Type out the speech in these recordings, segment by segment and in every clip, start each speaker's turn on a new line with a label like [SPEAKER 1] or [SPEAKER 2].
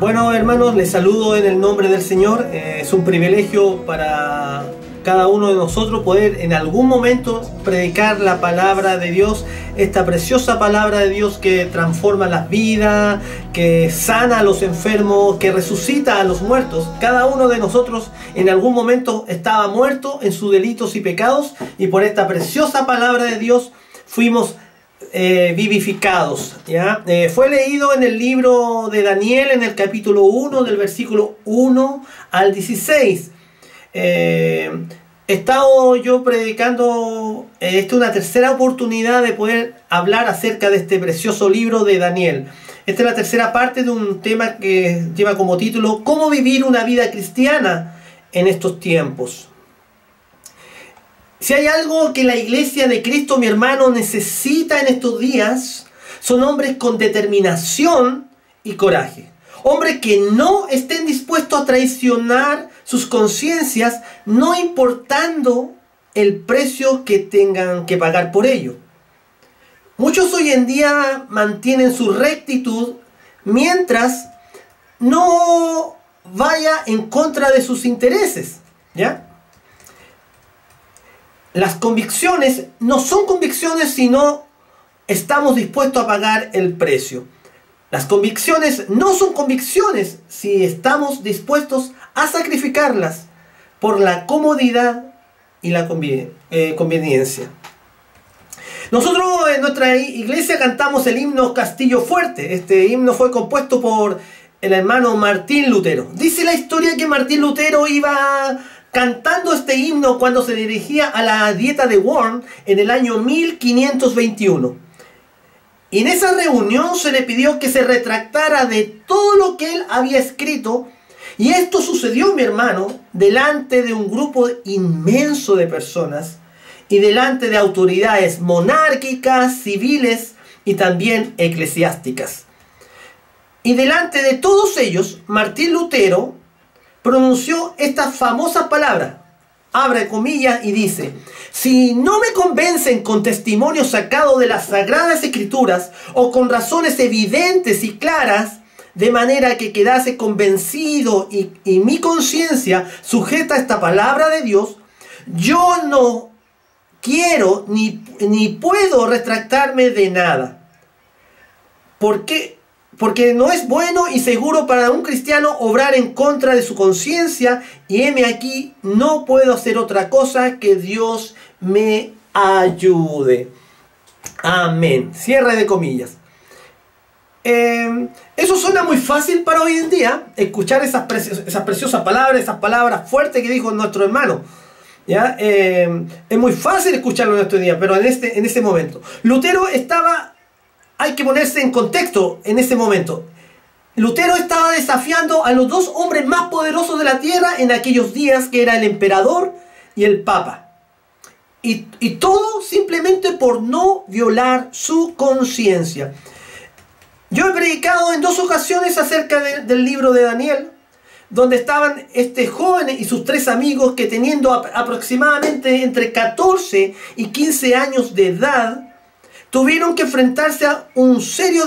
[SPEAKER 1] Bueno, hermanos, les saludo en el nombre del Señor. Es un privilegio para cada uno de nosotros poder en algún momento predicar la palabra de Dios, esta preciosa palabra de Dios que transforma las vidas, que sana a los enfermos, que resucita a los muertos. Cada uno de nosotros en algún momento estaba muerto en sus delitos y pecados, y por esta preciosa palabra de Dios fuimos vivificados, ¿ya? Fue leído en el libro de Daniel, en el capítulo 1, del versículo 1 al 16. He estado yo predicando, esta es una tercera oportunidad de poder hablar acerca de este precioso libro de Daniel. Esta es la tercera parte de un tema que lleva como título ¿Cómo vivir una vida cristiana en estos tiempos? Si hay algo que la iglesia de Cristo, mi hermano, necesita en estos días, son hombres con determinación y coraje. Hombres que no estén dispuestos a traicionar sus conciencias, no importando el precio que tengan que pagar por ello. Muchos hoy en día mantienen su rectitud mientras no vaya en contra de sus intereses, ¿ya? Las convicciones no son convicciones si no estamos dispuestos a pagar el precio. Las convicciones no son convicciones si estamos dispuestos a sacrificarlas por la comodidad y la conveniencia. Nosotros en nuestra iglesia cantamos el himno Castillo Fuerte. Este himno fue compuesto por el hermano Martín Lutero. Dice la historia que Martín Lutero iba cantando este himno cuando se dirigía a la dieta de Worms en el año 1521. Y en esa reunión se le pidió que se retractara de todo lo que él había escrito. Y esto sucedió, mi hermano, delante de un grupo inmenso de personas y delante de autoridades monárquicas, civiles y también eclesiásticas. Y delante de todos ellos, Martín Lutero pronunció estas famosas palabras, abre comillas, y dice: si no me convencen con testimonios sacados de las Sagradas Escrituras o con razones evidentes y claras, de manera que quedase convencido y mi conciencia sujeta a esta palabra de Dios, yo no quiero ni puedo retractarme de nada. Porque no es bueno y seguro para un cristiano obrar en contra de su conciencia, y heme aquí, no puedo hacer otra cosa que Dios me ayude. Amén. Cierre de comillas. Eso suena muy fácil para hoy en día, escuchar esas preciosas palabras, esas palabras fuertes que dijo nuestro hermano. ¿Ya? Es muy fácil escucharlo en este día, pero en este momento Lutero estaba... Hay que ponerse en contexto en ese momento. Lutero estaba desafiando a los dos hombres más poderosos de la tierra en aquellos días, que era el emperador y el papa. Y todo simplemente por no violar su conciencia. Yo he predicado en 2 ocasiones acerca del libro de Daniel, donde estaban este joven y sus 3 amigos que, teniendo aproximadamente entre 14 y 15 años de edad, tuvieron que enfrentarse a un serio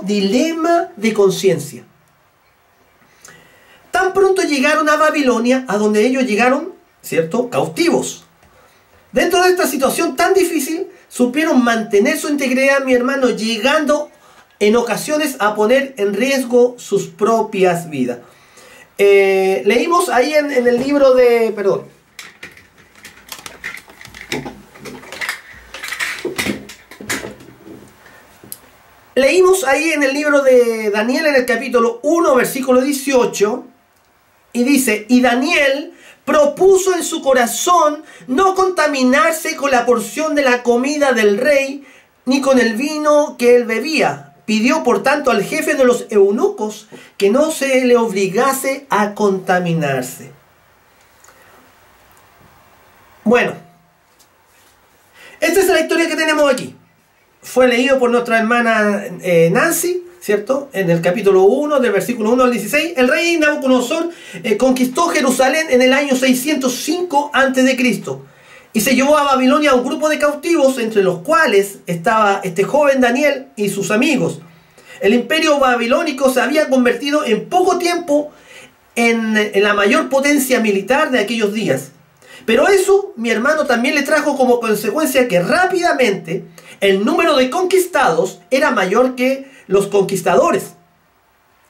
[SPEAKER 1] dilema de conciencia. Tan pronto llegaron a Babilonia, a donde ellos llegaron, ¿cierto?, cautivos. Dentro de esta situación tan difícil, supieron mantener su integridad, mi hermano, llegando en ocasiones a poner en riesgo sus propias vidas. Leímos ahí en el libro de... Perdón. Leímos ahí en el libro de Daniel, en el capítulo 1, versículo 18, y dice: y Daniel propuso en su corazón no contaminarse con la porción de la comida del rey, ni con el vino que él bebía. Pidió, por tanto, al jefe de los eunucos que no se le obligase a contaminarse. Bueno, esta es la historia que tenemos aquí. Fue leído por nuestra hermana Nancy, ¿cierto? En el capítulo 1, del versículo 1 al 16. El rey Nabucodonosor conquistó Jerusalén en el año 605 a.C. y se llevó a Babilonia a un grupo de cautivos, entre los cuales estaba este joven Daniel y sus amigos. El imperio babilónico se había convertido en poco tiempo en la mayor potencia militar de aquellos días. Pero eso, mi hermano, también le trajo como consecuencia que rápidamente el número de conquistados era mayor que los conquistadores.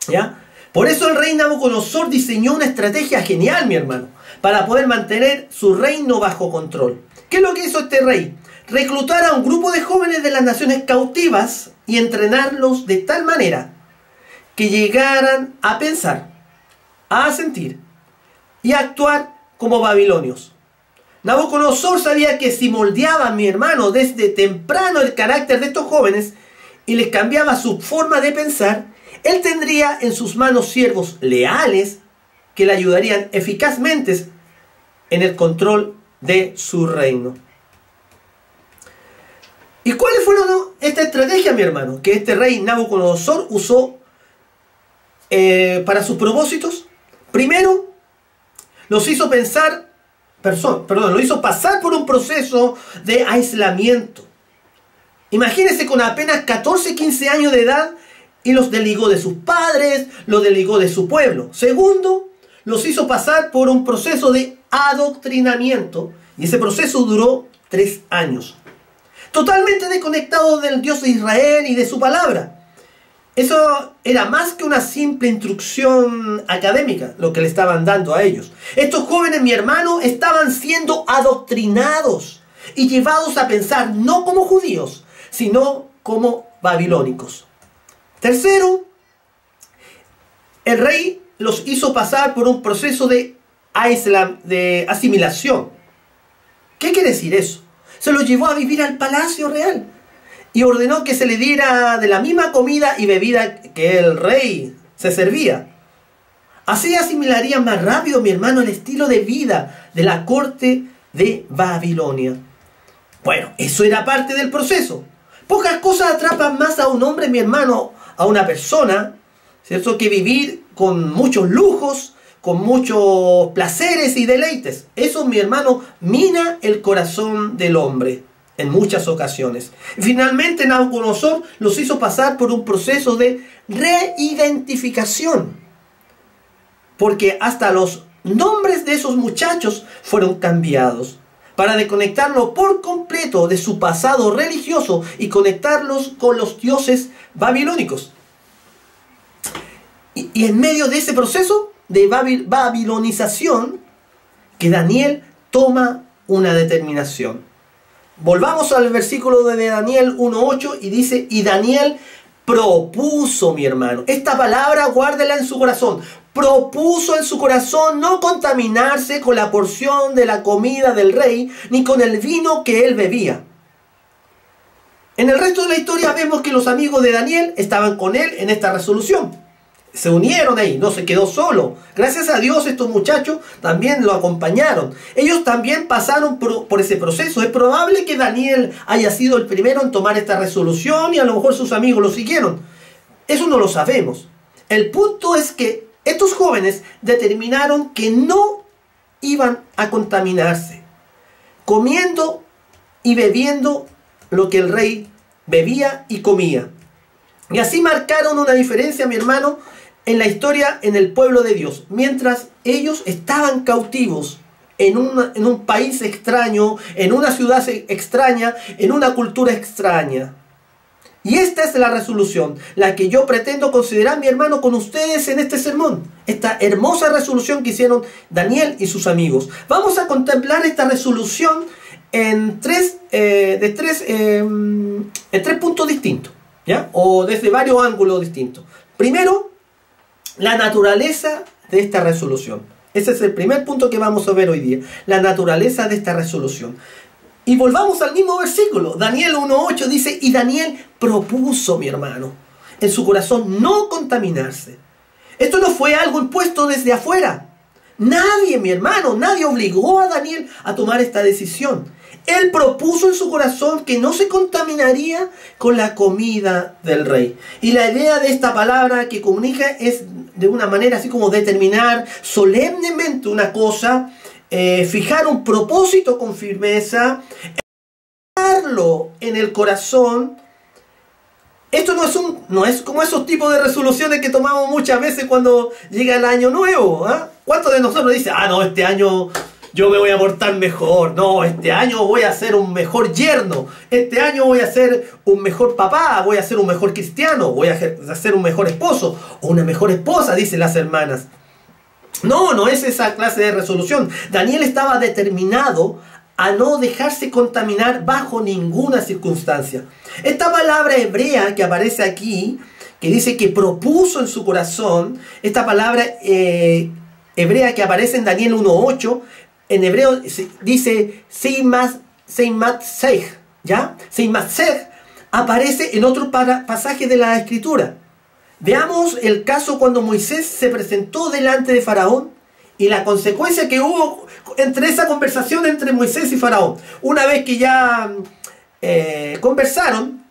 [SPEAKER 1] ¿Ya? Por eso el rey Nabucodonosor diseñó una estrategia genial, mi hermano, para poder mantener su reino bajo control. ¿Qué es lo que hizo este rey? Reclutar a un grupo de jóvenes de las naciones cautivas y entrenarlos de tal manera que llegaran a pensar, a sentir y a actuar como babilonios. Nabucodonosor sabía que si moldeaba, mi hermano, desde temprano el carácter de estos jóvenes y les cambiaba su forma de pensar, él tendría en sus manos siervos leales que le ayudarían eficazmente en el control de su reino. ¿Y cuáles fueron esta estrategia, mi hermano, que este rey Nabucodonosor usó para sus propósitos? Primero, lo hizo pasar por un proceso de aislamiento. Imagínense con apenas 14, 15 años de edad y los desligó de sus padres, los desligó de su pueblo. Segundo, los hizo pasar por un proceso de adoctrinamiento y ese proceso duró 3 años. Totalmente desconectado del Dios de Israel y de su palabra. Eso era más que una simple instrucción académica, lo que le estaban dando a ellos. Estos jóvenes, mi hermano, estaban siendo adoctrinados y llevados a pensar no como judíos, sino como babilónicos. Tercero, el rey los hizo pasar por un proceso de asimilación. ¿Qué quiere decir eso? Se los llevó a vivir al palacio real y ordenó que se le diera de la misma comida y bebida que el rey se servía. Así asimilarían más rápido, mi hermano, el estilo de vida de la corte de Babilonia. Bueno, eso era parte del proceso. Pocas cosas atrapan más a un hombre, mi hermano, a una persona, ¿cierto?, que vivir con muchos lujos, con muchos placeres y deleites. Eso, mi hermano, mina el corazón del hombre en muchas ocasiones. Finalmente, Nabucodonosor los hizo pasar por un proceso de reidentificación, porque hasta los nombres de esos muchachos fueron cambiados para desconectarlo por completo de su pasado religioso y conectarlos con los dioses babilónicos. Y en medio de ese proceso de babilonización, que Daniel toma una determinación. Volvamos al versículo de Daniel 1:8 y dice: y Daniel propuso, mi hermano. Esta palabra guárdela en su corazón. Propuso en su corazón no contaminarse con la porción de la comida del rey, ni con el vino que él bebía. En el resto de la historia vemos que los amigos de Daniel estaban con él en esta resolución. Se unieron ahí, no se quedó solo. Gracias a Dios estos muchachos también lo acompañaron. Ellos también pasaron por ese proceso. Es probable que Daniel haya sido el primero en tomar esta resolución y a lo mejor sus amigos lo siguieron. Eso no lo sabemos. El punto es que estos jóvenes determinaron que no iban a contaminarse, comiendo y bebiendo lo que el rey bebía y comía. Y así marcaron una diferencia, mi hermano, en la historia, en el pueblo de Dios. Mientras ellos estaban cautivos en un país extraño, en una ciudad extraña, en una cultura extraña. Y esta es la resolución, la que yo pretendo considerar, mi hermano, con ustedes en este sermón. Esta hermosa resolución que hicieron Daniel y sus amigos. Vamos a contemplar esta resolución en tres puntos distintos, ¿ya? O desde varios ángulos distintos. Primero, la naturaleza de esta resolución. Ese es el primer punto que vamos a ver hoy día. La naturaleza de esta resolución. Y volvamos al mismo versículo. Daniel 1:8 dice: y Daniel propuso, mi hermano, en su corazón no contaminarse. Esto no fue algo impuesto desde afuera. Nadie, mi hermano, nadie obligó a Daniel a tomar esta decisión. Él propuso en su corazón que no se contaminaría con la comida del rey. Y la idea de esta palabra que comunica es de una manera así como determinar solemnemente una cosa, fijar un propósito con firmeza, en el corazón, Esto no es como esos tipos de resoluciones que tomamos muchas veces cuando llega el año nuevo. ¿Ah? ¿Cuántos de nosotros dicen, no, este año yo me voy a portar mejor? No, este año voy a ser un mejor yerno. Este año voy a ser un mejor papá. Voy a ser un mejor cristiano. Voy a ser un mejor esposo o una mejor esposa, dicen las hermanas. No es esa clase de resolución. Daniel estaba determinado a no dejarse contaminar bajo ninguna circunstancia. Esta palabra hebrea que aparece aquí, que dice que propuso en su corazón, esta palabra hebrea que aparece en Daniel 1:8, en hebreo dice Seimatseg, ¿ya? Seimatseg aparece en otro pasaje de la Escritura. Veamos el caso cuando Moisés se presentó delante de Faraón y la consecuencia que hubo entre esa conversación entre Moisés y Faraón. Una vez que ya conversaron,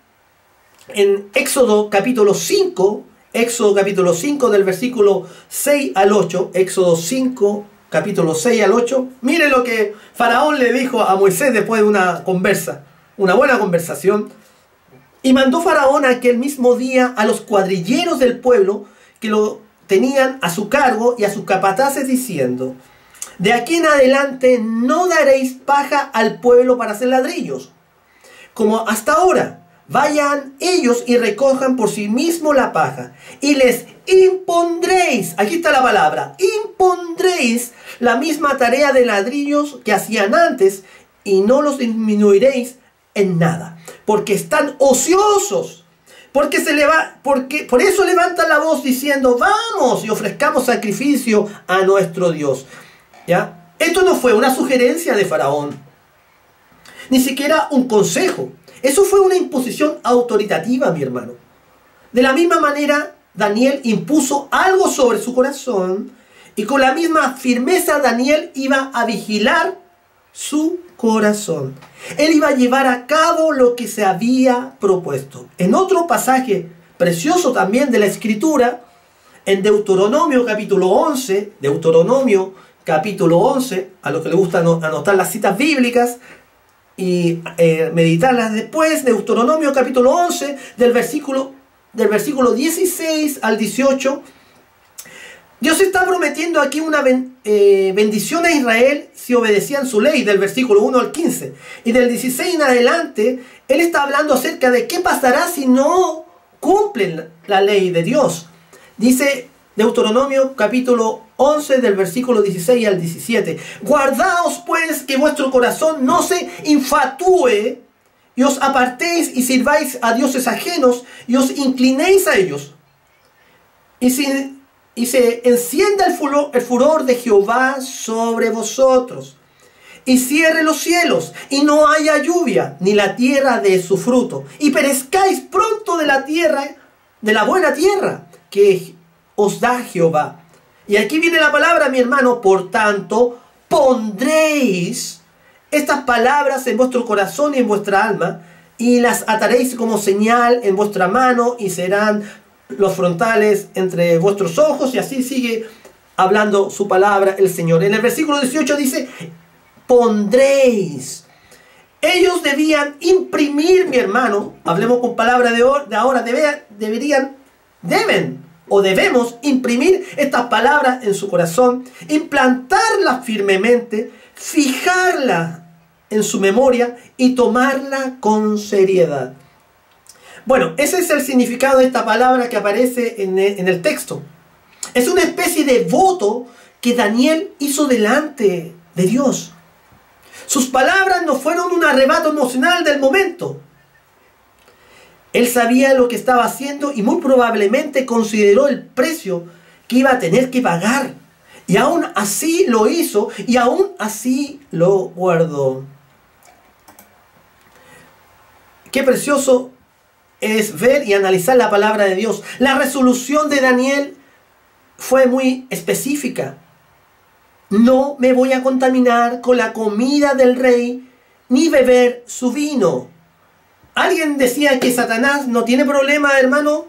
[SPEAKER 1] en Éxodo capítulo 5 del versículo 6 al 8, Éxodo 5, capítulo 6 al 8, mire lo que Faraón le dijo a Moisés después de una buena conversación. Y mandó Faraón aquel mismo día a los cuadrilleros del pueblo que lo tenían a su cargo y a sus capataces diciendo: de aquí en adelante no daréis paja al pueblo para hacer ladrillos, como hasta ahora. Vayan ellos y recojan por sí mismos la paja, y les impondréis, aquí está la palabra, impondréis la misma tarea de ladrillos que hacían antes, y no los disminuiréis en nada, porque están ociosos. Por eso levantan la voz diciendo: vamos y ofrezcamos sacrificio a nuestro Dios. ¿Ya? Esto no fue una sugerencia de Faraón, ni siquiera un consejo. Eso fue una imposición autoritativa, mi hermano. De la misma manera, Daniel impuso algo sobre su corazón, y con la misma firmeza Daniel iba a vigilar su corazón. Él iba a llevar a cabo lo que se había propuesto. En otro pasaje precioso también de la Escritura, en Deuteronomio capítulo 11, a los que les gusta anotar las citas bíblicas y meditarlas después, Deuteronomio capítulo 11, del versículo 16 al 18, Dios está prometiendo aquí una bendición a Israel si obedecían su ley, del versículo 1 al 15. Y del 16 en adelante, Él está hablando acerca de qué pasará si no cumplen la ley de Dios. Dice Deuteronomio capítulo 11 del versículo 16 al 17. Guardaos pues que vuestro corazón no se infatúe y os apartéis y sirváis a dioses ajenos y os inclinéis a ellos. Y se encienda el furor de Jehová sobre vosotros, y cierre los cielos, y no haya lluvia, ni la tierra dé su fruto, y perezcáis pronto de la tierra, de la buena tierra que os da Jehová. Y aquí viene la palabra, mi hermano: por tanto, pondréis estas palabras en vuestro corazón y en vuestra alma, y las ataréis como señal en vuestra mano, y serán los frontales entre vuestros ojos. Y así sigue hablando su palabra el Señor. En el versículo 18 dice: pondréis. Ellos debían imprimir, mi hermano, hablemos con palabra de ahora, debemos imprimir estas palabras en su corazón, implantarlas firmemente, fijarlas en su memoria y tomarla con seriedad. Bueno, ese es el significado de esta palabra que aparece en el texto. Es una especie de voto que Daniel hizo delante de Dios. Sus palabras no fueron un arrebato emocional del momento. Él sabía lo que estaba haciendo y muy probablemente consideró el precio que iba a tener que pagar. Y aún así lo hizo y aún así lo guardó. Qué precioso es ver y analizar la palabra de Dios. La resolución de Daniel fue muy específica. No me voy a contaminar con la comida del rey, ni beber su vino. Alguien decía que Satanás no tiene problema, hermano,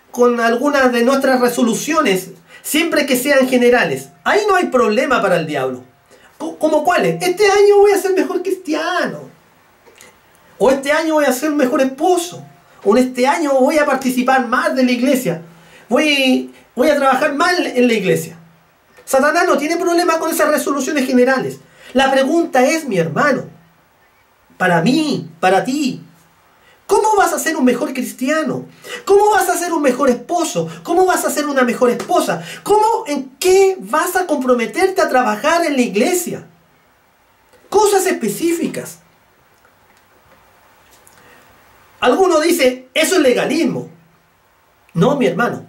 [SPEAKER 1] con algunas de nuestras resoluciones, siempre que sean generales. Ahí no hay problema para el diablo. ¿Cómo cuáles? Este año voy a ser mejor cristiano. O este año voy a ser mejor esposo. O en este año voy a participar más de la iglesia. Voy a trabajar más en la iglesia. Satanás no tiene problema con esas resoluciones generales. La pregunta es, mi hermano, para mí, para ti, ¿cómo vas a ser un mejor cristiano? ¿Cómo vas a ser un mejor esposo? ¿Cómo vas a ser una mejor esposa? ¿En qué vas a comprometerte a trabajar en la iglesia? Cosas específicas. Alguno dice, eso es legalismo. No, mi hermano.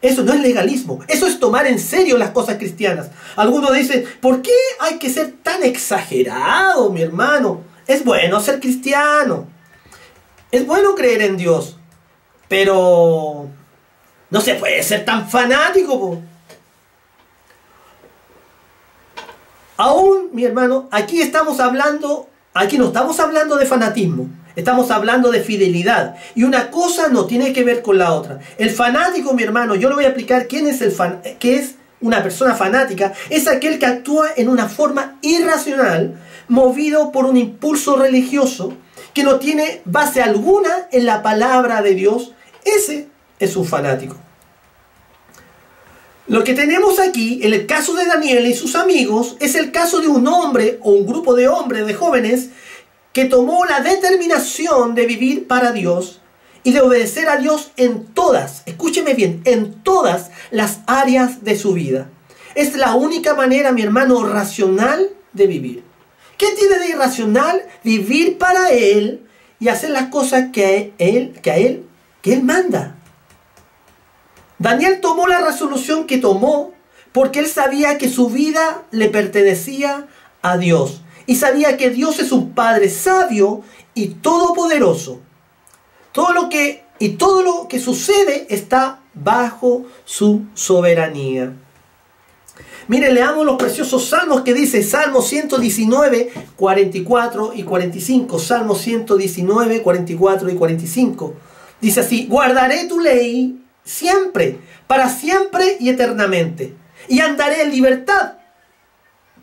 [SPEAKER 1] Eso no es legalismo. Eso es tomar en serio las cosas cristianas. Algunos dicen, ¿por qué hay que ser tan exagerado, mi hermano? Es bueno ser cristiano. Es bueno creer en Dios. Pero no se puede ser tan fanático, po. Aún, mi hermano, aquí no estamos hablando de fanatismo. Estamos hablando de fidelidad. Y una cosa no tiene que ver con la otra. El fanático, mi hermano, yo le voy a explicar qué es una persona fanática. Es aquel que actúa en una forma irracional, movido por un impulso religioso, que no tiene base alguna en la palabra de Dios. Ese es un fanático. Lo que tenemos aquí, en el caso de Daniel y sus amigos, es el caso de un hombre o un grupo de hombres, de jóvenes, que tomó la determinación de vivir para Dios y de obedecer a Dios en todas, escúcheme bien, en todas las áreas de su vida. Es la única manera, mi hermano, racional de vivir. ¿Qué tiene de irracional? Vivir para Él y hacer las cosas que Él manda. Daniel tomó la resolución que tomó porque él sabía que su vida le pertenecía a Dios. Y sabía que Dios es un Padre sabio y todopoderoso. Todo lo que sucede está bajo su soberanía. Miren, leamos los preciosos salmos que dice Salmo 119, 44 y 45. Salmo 119, 44 y 45. Dice así: guardaré tu ley siempre, para siempre y eternamente. Y andaré en libertad,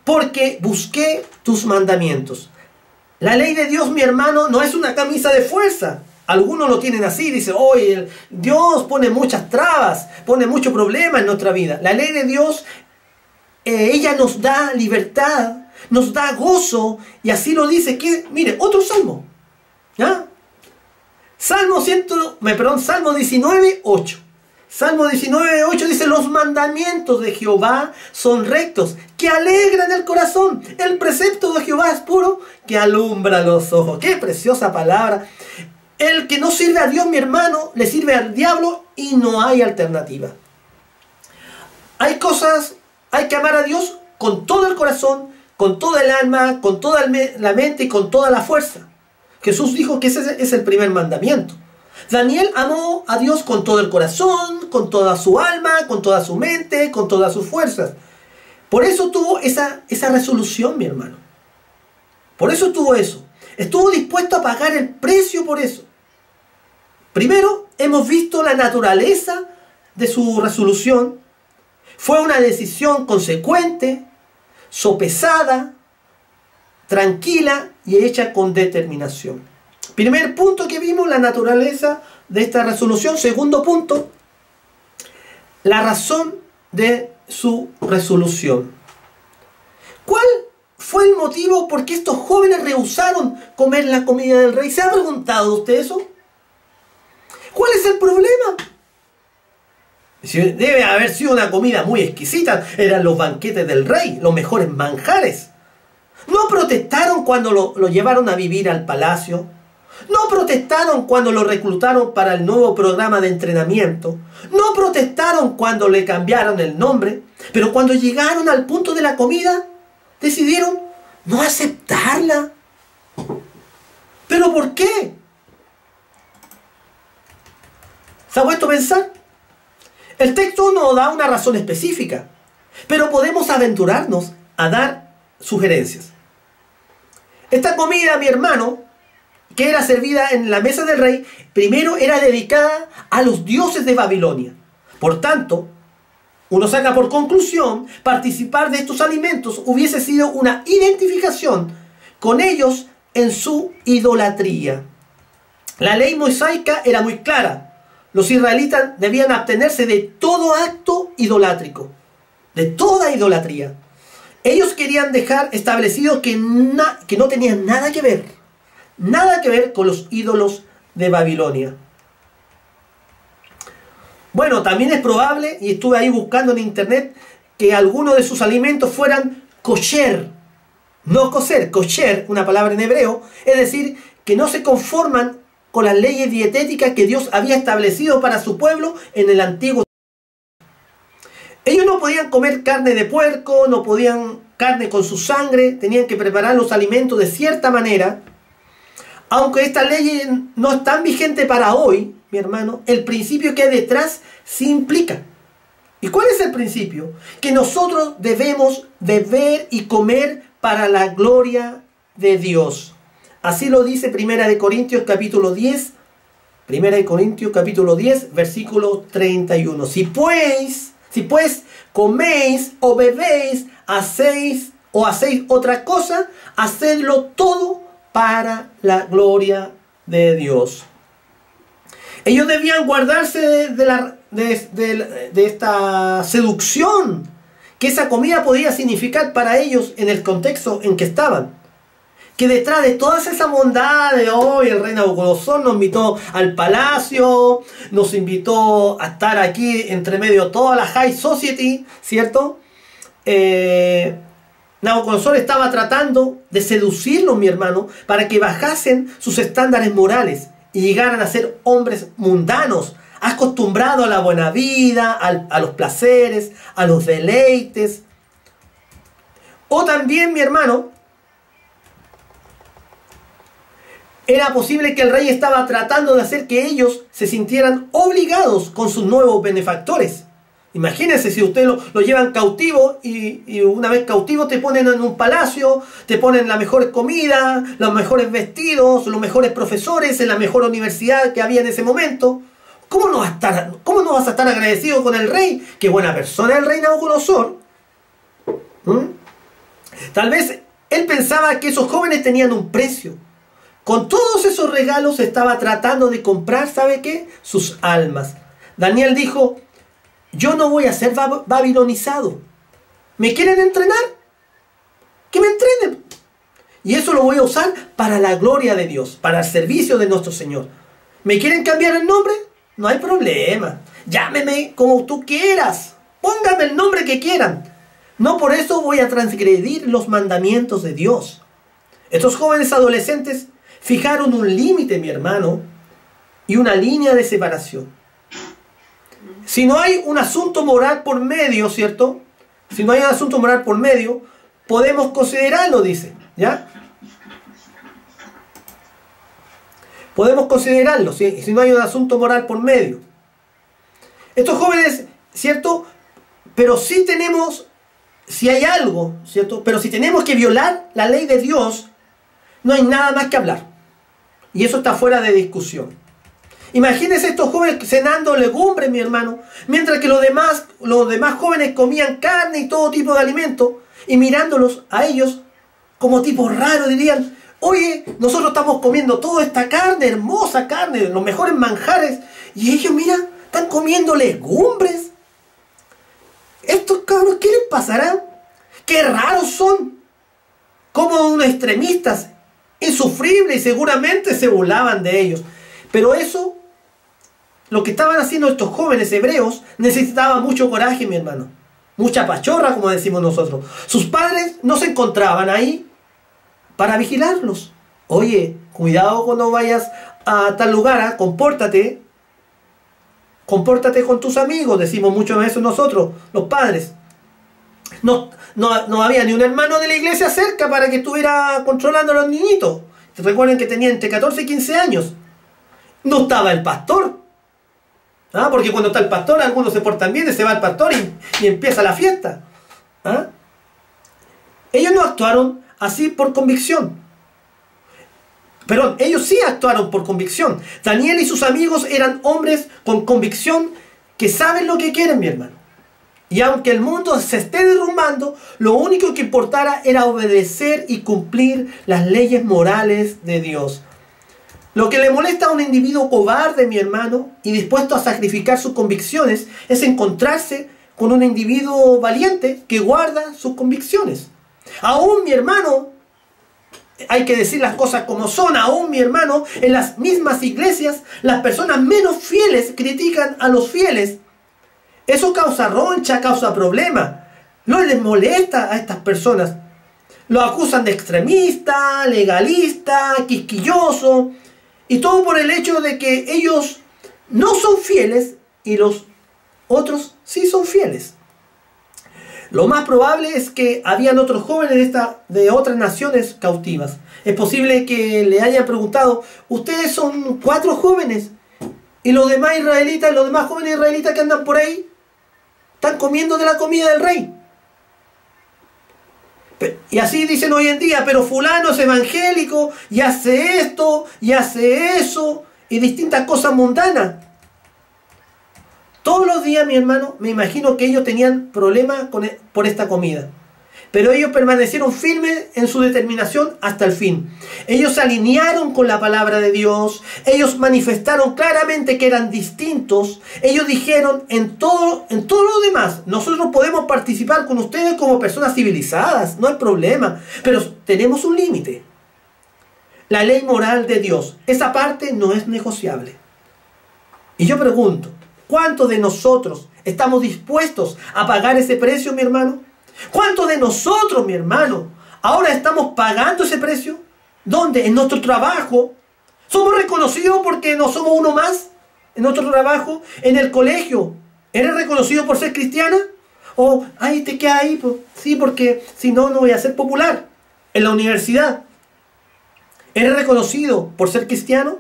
[SPEAKER 1] porque busqué tus mandamientos. La ley de Dios, mi hermano, no es una camisa de fuerza. Algunos lo tienen así, dicen, oye, Dios pone muchas trabas, pone mucho problema en nuestra vida. La ley de Dios, ella nos da libertad, nos da gozo, y así lo dice, mire, otro salmo. ¿Ya? Salmo 19, 8. Salmo 19, 8 dice: los mandamientos de Jehová son rectos, que alegran el corazón. El precepto de Jehová es puro, que alumbra los ojos. ¡Qué preciosa palabra! El que no sirve a Dios, mi hermano, le sirve al diablo y no hay alternativa. Hay que amar a Dios con todo el corazón, con toda el alma, con toda la mente y con toda la fuerza. Jesús dijo que ese es el primer mandamiento. Daniel amó a Dios con todo el corazón, con toda su alma, con toda su mente, con todas sus fuerzas. Por eso tuvo esa resolución, mi hermano. Por eso tuvo eso. Estuvo dispuesto a pagar el precio por eso. Primero, hemos visto la naturaleza de su resolución. Fue una decisión consecuente, sopesada, tranquila y hecha con determinación. Primer punto que vimos, la naturaleza de esta resolución. Segundo punto, la razón de su resolución. ¿Cuál fue el motivo por qué estos jóvenes rehusaron comer la comida del rey? ¿Se ha preguntado usted eso? ¿Cuál es el problema? Debe haber sido una comida muy exquisita. Eran los banquetes del rey, los mejores manjares. No protestaron cuando lo llevaron a vivir al palacio. No protestaron cuando lo reclutaron para el nuevo programa de entrenamiento. No protestaron cuando le cambiaron el nombre. Pero cuando llegaron al punto de la comida, decidieron no aceptarla. ¿Pero por qué? ¿Se ha puesto a pensar? El texto no da una razón específica, pero podemos aventurarnos a dar sugerencias. Esta comida, mi hermano, que era servida en la mesa del rey, primero era dedicada a los dioses de Babilonia. Por tanto, uno saca por conclusión, participar de estos alimentos hubiese sido una identificación con ellos en su idolatría. La ley mosaica era muy clara. Los israelitas debían abstenerse de todo acto idolátrico, de toda idolatría. Ellos querían dejar establecido que no tenían nada que ver con los ídolos de Babilonia. Bueno, también es probable, y estuve ahí buscando en internet, que algunos de sus alimentos fueran kosher. No kosher, kosher, una palabra en hebreo, es decir, que no se conforman con las leyes dietéticas que Dios había establecido para su pueblo en el Antiguo Testamento. Ellos no podían comer carne de puerco, no podían carne con su sangre, tenían que preparar los alimentos de cierta manera. Aunque esta ley no es tan vigente para hoy, mi hermano, el principio que hay detrás sí implica. ¿Y cuál es el principio? Que nosotros debemos beber y comer para la gloria de Dios. Así lo dice 1 Corintios capítulo 10, 1 Corintios capítulo 10, versículo 31. Si pues coméis o bebéis, hacéis otra cosa, hacedlo todo para la gloria de Dios. Ellos debían guardarse de esta seducción que esa comida podía significar para ellos en el contexto en que estaban. Que detrás de todas esas bondades, hoy el rey Nabucodonosor nos invitó al palacio, nos invitó a estar aquí entre medio de toda la high society, ¿cierto? Nabucodonosor estaba tratando de seducirlos, mi hermano, para que bajasen sus estándares morales y llegaran a ser hombres mundanos, acostumbrados a la buena vida, a los placeres, a los deleites. O también, mi hermano, era posible que el rey estaba tratando de hacer que ellos se sintieran obligados con sus nuevos benefactores. Imagínense si usted lo llevan cautivo y una vez cautivo te ponen en un palacio, te ponen la mejor comida, los mejores vestidos, los mejores profesores en la mejor universidad que había en ese momento. ¿Cómo no vas a estar agradecido con el rey? Qué buena persona el rey Nabucodonosor. Tal vez él pensaba que esos jóvenes tenían un precio. Con todos esos regalos estaba tratando de comprar, ¿sabe qué? Sus almas. Daniel dijo: yo no voy a ser babilonizado. ¿Me quieren entrenar? Que me entrenen. Y eso lo voy a usar para la gloria de Dios, para el servicio de nuestro Señor. ¿Me quieren cambiar el nombre? No hay problema. Llámeme como tú quieras. Pónganme el nombre que quieran. No por eso voy a transgredir los mandamientos de Dios. Estos jóvenes adolescentes fijaron un límite, mi hermano, y una línea de separación. Si no hay un asunto moral por medio, ¿cierto? Si no hay un asunto moral por medio, podemos considerarlo, dice, ¿ya? Podemos considerarlo, ¿sí? Si no hay un asunto moral por medio. Estos jóvenes, ¿cierto? Pero sí tenemos, si hay algo, ¿cierto? Pero si tenemos que violar la ley de Dios, no hay nada más que hablar. Y eso está fuera de discusión. Imagínense estos jóvenes cenando legumbres, mi hermano, mientras que los demás jóvenes comían carne y todo tipo de alimentos, y mirándolos a ellos como tipos raros dirían: oye, nosotros estamos comiendo toda esta carne, hermosa carne, los mejores manjares, y ellos, mira, están comiendo legumbres. Estos cabros, ¿qué les pasará? ¡Qué raros son! Como unos extremistas, insufribles, y seguramente se burlaban de ellos. Pero eso, lo que estaban haciendo estos jóvenes hebreos, necesitaba mucho coraje, mi hermano. Mucha pachorra, como decimos nosotros. Sus padres no se encontraban ahí para vigilarlos. Oye, cuidado cuando vayas a tal lugar, ¿eh? Compórtate. Compórtate con tus amigos, decimos muchas veces nosotros, los padres. No había ni un hermano de la iglesia cerca para que estuviera controlando a los niñitos. Recuerden que tenían entre 14 y 15 años. No estaba el pastor. ¿Ah? Porque cuando está el pastor, algunos se portan bien y se va el pastor y empieza la fiesta. ¿Ah? Ellos no actuaron así por convicción. Perdón, ellos sí actuaron por convicción. Daniel y sus amigos eran hombres con convicción que saben lo que quieren, mi hermano. Y aunque el mundo se esté derrumbando, lo único que importara era obedecer y cumplir las leyes morales de Dios. Lo que le molesta a un individuo cobarde, mi hermano, y dispuesto a sacrificar sus convicciones, es encontrarse con un individuo valiente que guarda sus convicciones. Aún, mi hermano, hay que decir las cosas como son, aún, mi hermano, en las mismas iglesias, las personas menos fieles critican a los fieles. Eso causa roncha, causa problema. No les molesta a estas personas. Lo acusan de extremista, legalista, quisquilloso, y todo por el hecho de que ellos no son fieles y los otros sí son fieles. Lo más probable es que habían otros jóvenes de otras naciones cautivas. Es posible que le hayan preguntado: ustedes son 4 jóvenes y los demás israelitas, los demás jóvenes israelitas que andan por ahí, están comiendo de la comida del rey. Y así dicen hoy en día: pero fulano es evangélico y hace esto y hace eso y distintas cosas mundanas. Todos los días, mi hermano, me imagino que ellos tenían problemas por esta comida. Pero ellos permanecieron firmes en su determinación hasta el fin. Ellos se alinearon con la palabra de Dios. Ellos manifestaron claramente que eran distintos. Ellos dijeron: en todo lo demás, nosotros podemos participar con ustedes como personas civilizadas, no hay problema. Pero tenemos un límite. La ley moral de Dios. Esa parte no es negociable. Y yo pregunto: ¿cuántos de nosotros estamos dispuestos a pagar ese precio, mi hermano? ¿Cuántos de nosotros, mi hermano, ahora estamos pagando ese precio? ¿Dónde? En nuestro trabajo. ¿Somos reconocidos porque no somos uno más en nuestro trabajo? ¿En el colegio? ¿Eres reconocido por ser cristiana? ¿O, ay, te queda ahí? Pues, sí, porque si no, no voy a ser popular. ¿En la universidad? ¿Eres reconocido por ser cristiano?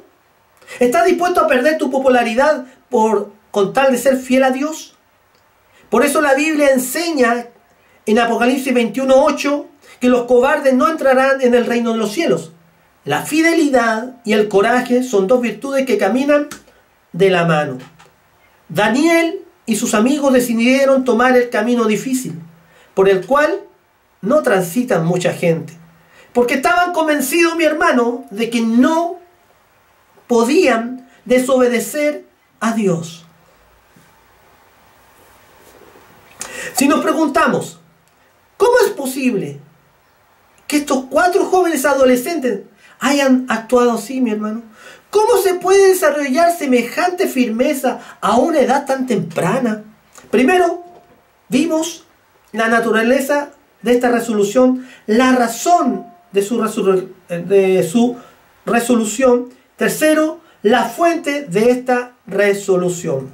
[SPEAKER 1] ¿Estás dispuesto a perder tu popularidad con tal de ser fiel a Dios? Por eso la Biblia enseña en Apocalipsis 21:8 que los cobardes no entrarán en el reino de los cielos. La fidelidad y el coraje son 2 virtudes que caminan de la mano. Daniel y sus amigos decidieron tomar el camino difícil, por el cual no transitan mucha gente, porque estaban convencidos, mi hermano, de que no podían desobedecer a Dios. Si nos preguntamos: ¿cómo es posible que estos 4 jóvenes adolescentes hayan actuado así, mi hermano? ¿Cómo se puede desarrollar semejante firmeza a una edad tan temprana? Primero, vimos la naturaleza de esta resolución, la razón de su resolución. Tercero, la fuente de esta resolución.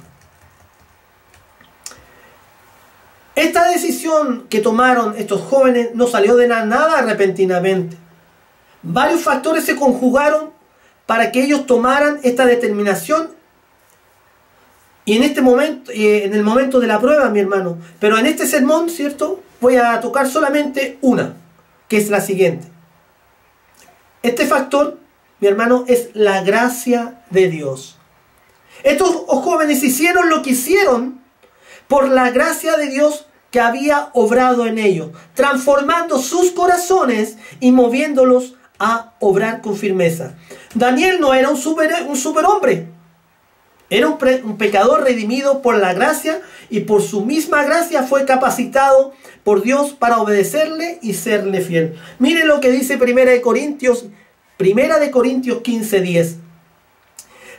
[SPEAKER 1] Esta decisión que tomaron estos jóvenes no salió de la nada repentinamente. Varios factores se conjugaron para que ellos tomaran esta determinación. Y en este momento, en el momento de la prueba, mi hermano, pero en este sermón, ¿cierto?, voy a tocar solamente una, que es la siguiente. Este factor, mi hermano, es la gracia de Dios. Estos jóvenes hicieron lo que hicieron por la gracia de Dios que había obrado en ellos, transformando sus corazones y moviéndolos a obrar con firmeza. Daniel no era un superhombre. Era un pecador redimido por la gracia, y por su misma gracia fue capacitado por Dios para obedecerle y serle fiel. Miren lo que dice Primera de Corintios 15:10.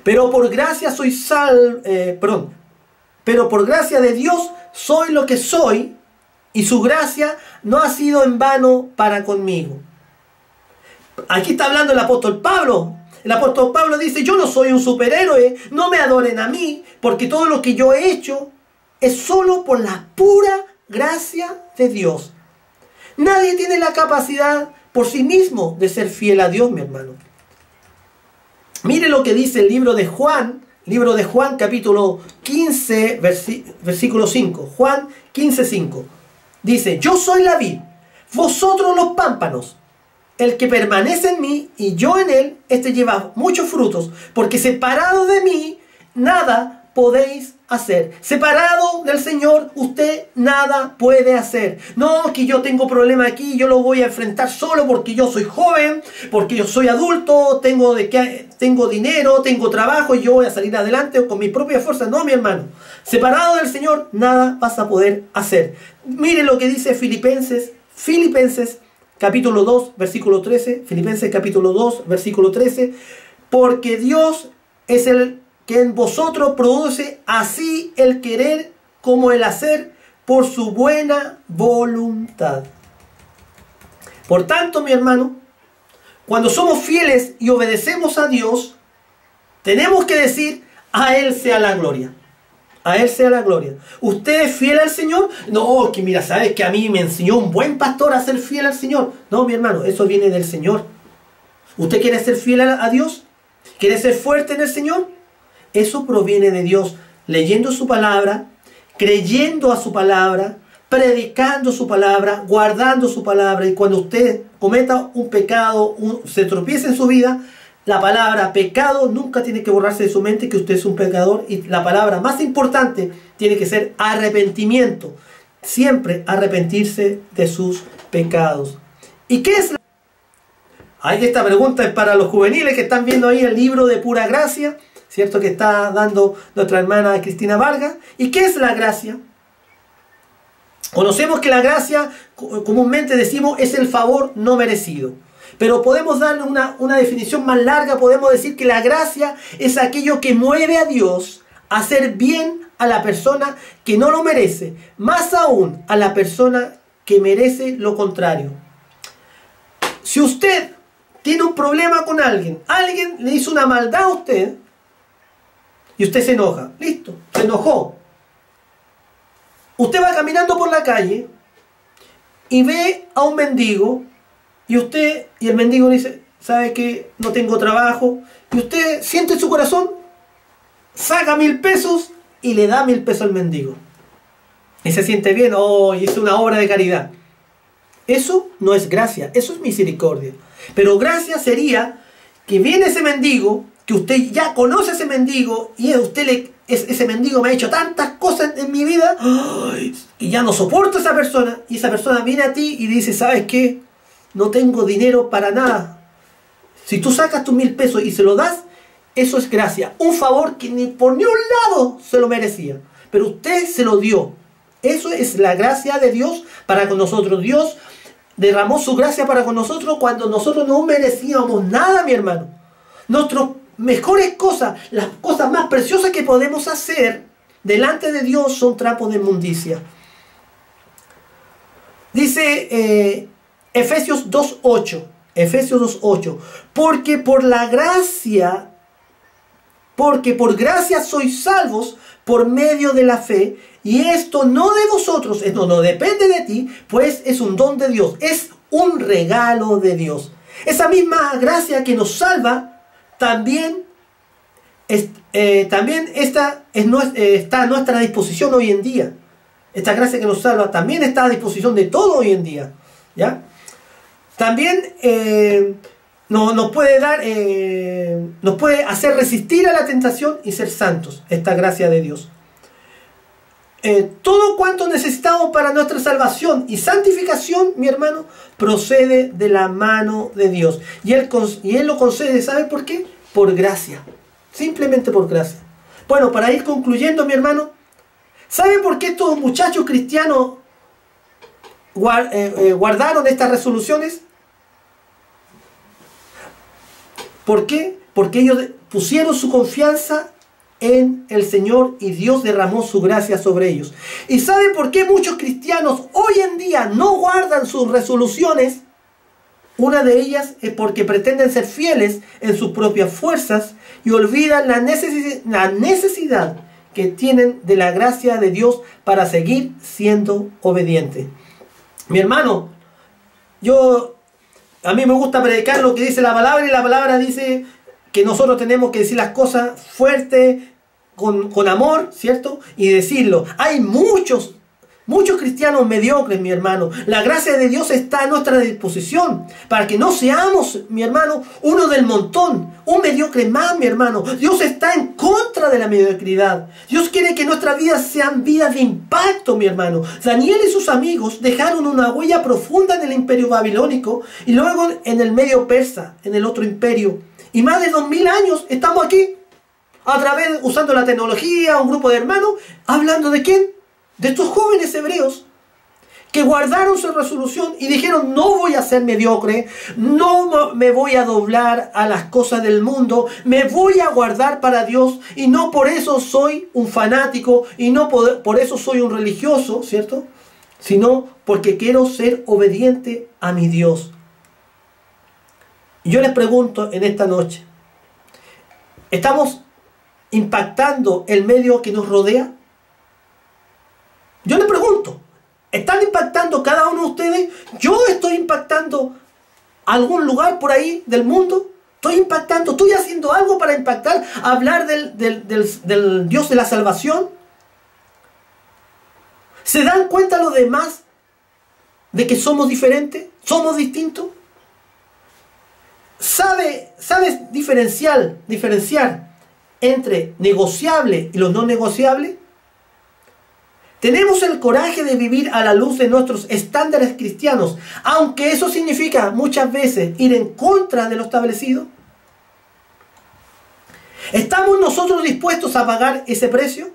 [SPEAKER 1] Pero por gracia pero por gracia de Dios soy lo que soy, y su gracia no ha sido en vano para conmigo. Aquí está hablando el apóstol Pablo. El apóstol Pablo dice: yo no soy un superhéroe, no me adoren a mí, porque todo lo que yo he hecho es solo por la pura gracia de Dios. Nadie tiene la capacidad por sí mismo de ser fiel a Dios, mi hermano. Mire lo que dice el libro de Juan capítulo 15, versículo 5. Juan 15:5. Dice: yo soy la vid, vosotros los pámpanos. El que permanece en mí y yo en él, este lleva muchos frutos, porque separado de mí nada podéis hacer. Separado del Señor, usted nada puede hacer. No, que yo tengo problema aquí, yo lo voy a enfrentar solo porque yo soy joven, porque yo soy adulto, tengo dinero, tengo trabajo y yo voy a salir adelante con mi propia fuerza. No, mi hermano. Separado del Señor, nada vas a poder hacer. Mire lo que dice Filipenses capítulo 2, versículo 13. Filipenses capítulo 2, versículo 13. Porque Dios es el que en vosotros produce así el querer como el hacer por su buena voluntad. Por tanto, mi hermano, cuando somos fieles y obedecemos a Dios, tenemos que decir, a Él sea la gloria. A Él sea la gloria. ¿Usted es fiel al Señor? No, que mira, ¿sabes que a mí me enseñó un buen pastor a ser fiel al Señor? No, mi hermano, eso viene del Señor. ¿Usted quiere ser fiel a Dios? ¿Quiere ser fuerte en el Señor? Eso proviene de Dios, leyendo su palabra, creyendo a su palabra, predicando su palabra, guardando su palabra. Y cuando usted cometa un pecado, se tropiece en su vida, la palabra pecado nunca tiene que borrarse de su mente, que usted es un pecador. Y la palabra más importante tiene que ser arrepentimiento. Siempre arrepentirse de sus pecados. ¿Y qué es? Esta pregunta es para los juveniles que están viendo ahí el libro de Pura Gracia, ¿cierto? Que está dando nuestra hermana Cristina Vargas. ¿Y qué es la gracia? Conocemos que la gracia, comúnmente decimos, es el favor no merecido. Pero podemos darle una definición más larga. Podemos decir que la gracia es aquello que mueve a Dios a hacer bien a la persona que no lo merece. Más aún a la persona que merece lo contrario. Si usted tiene un problema con alguien le hizo una maldad a usted, y usted se enoja. Listo, se enojó. Usted va caminando por la calle y ve a un mendigo y el mendigo le dice, ¿sabe qué? No tengo trabajo. Y usted siente en su corazón, saca 1000 pesos y le da 1000 pesos al mendigo. Y se siente bien, y es una obra de caridad. Eso no es gracia, eso es misericordia. Pero gracia sería que viene ese mendigo, que usted ya conoce a ese mendigo y ese mendigo me ha hecho tantas cosas en mi vida y ya no soporto a esa persona, y esa persona viene a ti y dice, ¿sabes qué? No tengo dinero para nada. Si tú sacas tus 1000 pesos y se lo das, eso es gracia. Un favor que ni por ni un lado se lo merecía, pero usted se lo dio. Eso es la gracia de Dios para con nosotros. Dios derramó su gracia para con nosotros cuando nosotros no merecíamos nada, mi hermano. Nuestras mejores cosas, las cosas más preciosas que podemos hacer delante de Dios son trapos de inmundicia. Dice Efesios 2:8. Efesios 2:8. Porque por gracia sois salvos por medio de la fe, y esto no de vosotros, esto no depende de ti, pues es un don de Dios, es un regalo de Dios. Esa misma gracia que nos salva también está a nuestra disposición hoy en día. Esta gracia que nos salva también está a disposición de todo hoy en día, ¿ya? También nos puede hacer resistir a la tentación y ser santos, esta gracia de Dios. Todo cuanto necesitamos para nuestra salvación y santificación, mi hermano, procede de la mano de Dios. Y Él lo concede, ¿sabe por qué? Por gracia. Simplemente por gracia. Bueno, para ir concluyendo, mi hermano, ¿sabe por qué estos muchachos cristianos guardaron estas resoluciones? ¿Por qué? Porque ellos pusieron su confianza en el Señor y Dios derramó su gracia sobre ellos. ¿Y sabe por qué muchos cristianos hoy en día no guardan sus resoluciones? Una de ellas es porque pretenden ser fieles en sus propias fuerzas y olvidan la necesidad que tienen de la gracia de Dios para seguir siendo obedientes. Mi hermano, a mí me gusta predicar lo que dice la palabra, y la palabra dice que nosotros tenemos que decir las cosas fuertes, con amor, ¿cierto? Y decirlo. Hay muchos muchos cristianos mediocres, mi hermano. La gracia de Dios está a nuestra disposición para que no seamos, mi hermano, uno del montón, un mediocre más, mi hermano. Dios está en contra de la mediocridad. Dios quiere que nuestras vidas sean vidas de impacto, mi hermano. Daniel y sus amigos dejaron una huella profunda en el imperio babilónico y luego en el medio persa, en el otro imperio. Y más de 2000 años estamos aquí, a través, usando la tecnología, un grupo de hermanos, hablando de quién, de estos jóvenes hebreos que guardaron su resolución y dijeron: no voy a ser mediocre, no me voy a doblar a las cosas del mundo, me voy a guardar para Dios, y no por eso soy un fanático y no por eso soy un religioso, ¿cierto? Sino porque quiero ser obediente a mi Dios. Y yo les pregunto en esta noche, ¿estamos impactando el medio que nos rodea? Yo les pregunto, ¿están impactando cada uno de ustedes? ¿Yo estoy impactando algún lugar por ahí del mundo? ¿Estoy impactando? ¿Estoy haciendo algo para impactar? ¿Hablar del Dios de la salvación? ¿Se dan cuenta los demás de que somos diferentes? ¿Somos distintos? ¿Sabes diferenciar entre negociable y lo no negociable? Tenemos el coraje de vivir a la luz de nuestros estándares cristianos, aunque eso significa muchas veces ir en contra de lo establecido. ¿Estamos nosotros dispuestos a pagar ese precio?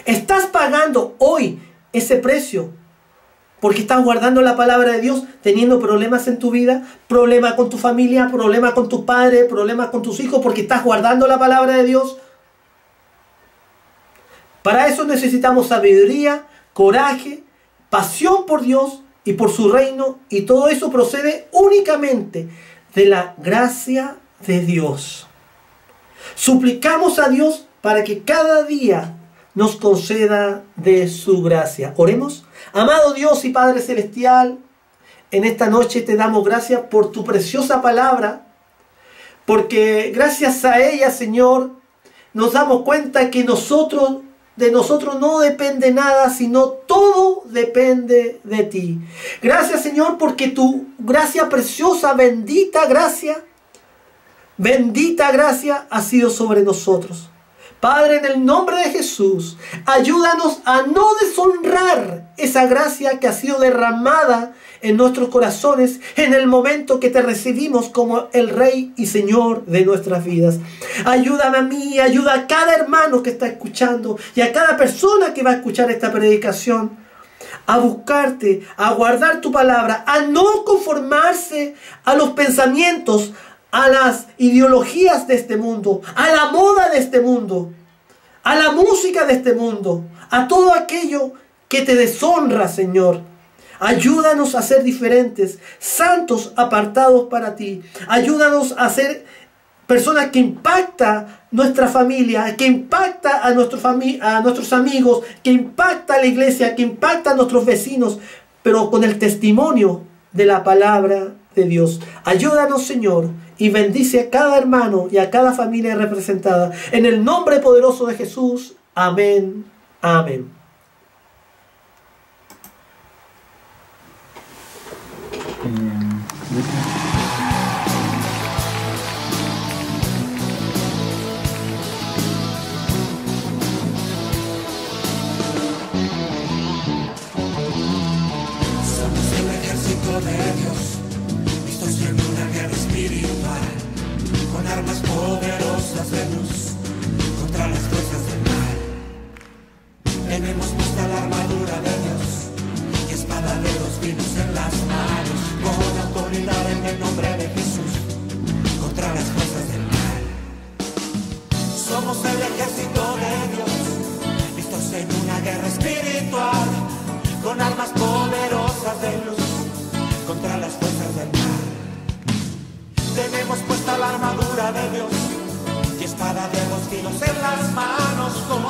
[SPEAKER 1] ¿Estás pagando hoy ese precio porque estás guardando la palabra de Dios, teniendo problemas en tu vida, problemas con tu familia, problemas con tus padres, problemas con tus hijos, porque estás guardando la palabra de Dios? Para eso necesitamos sabiduría, coraje, pasión por Dios y por su reino, y todo eso procede únicamente de la gracia de Dios. Suplicamos a Dios para que cada día nos conceda de su gracia. Oremos. Amado Dios y Padre Celestial, en esta noche te damos gracias por tu preciosa palabra, porque gracias a ella, Señor, nos damos cuenta que de nosotros no depende nada, sino todo depende de ti. Gracias, Señor, porque tu gracia preciosa, bendita gracia ha sido sobre nosotros. Padre, en el nombre de Jesús, ayúdanos a no deshonrar esa gracia que ha sido derramada en nuestros corazones en el momento que te recibimos como el Rey y Señor de nuestras vidas. Ayúdame a mí, ayuda a cada hermano que está escuchando y a cada persona que va a escuchar esta predicación a buscarte, a guardar tu palabra, a no conformarse a los pensamientos, a las ideologías de este mundo, a la moda de este mundo, a la música de este mundo, a todo aquello que te deshonra, Señor. Ayúdanos a ser diferentes, santos, apartados para ti. Ayúdanos a ser personas que impactan nuestra familia, que impacta a nuestros amigos, que impacta a la iglesia, que impacta a nuestros vecinos, pero con el testimonio de la palabra de Dios. Ayúdanos, Señor, y bendice a cada hermano y a cada familia representada. En el nombre poderoso de Jesús. Amén. Amén.
[SPEAKER 2] Somos el ejército de Dios, listos en una guerra espiritual, con armas poderosas de luz contra las fuerzas del mal. Tenemos puesta la armadura de Dios y espada de dos filos en las manos, con autoridad en el nombre de Jesús contra las fuerzas del mal. Somos el ejército de Dios, listos en una guerra espiritual, con armas poderosas de luz contra las fuerzas del mal. Tenemos puesta la armadura de Dios y espada de dos filos en las manos, con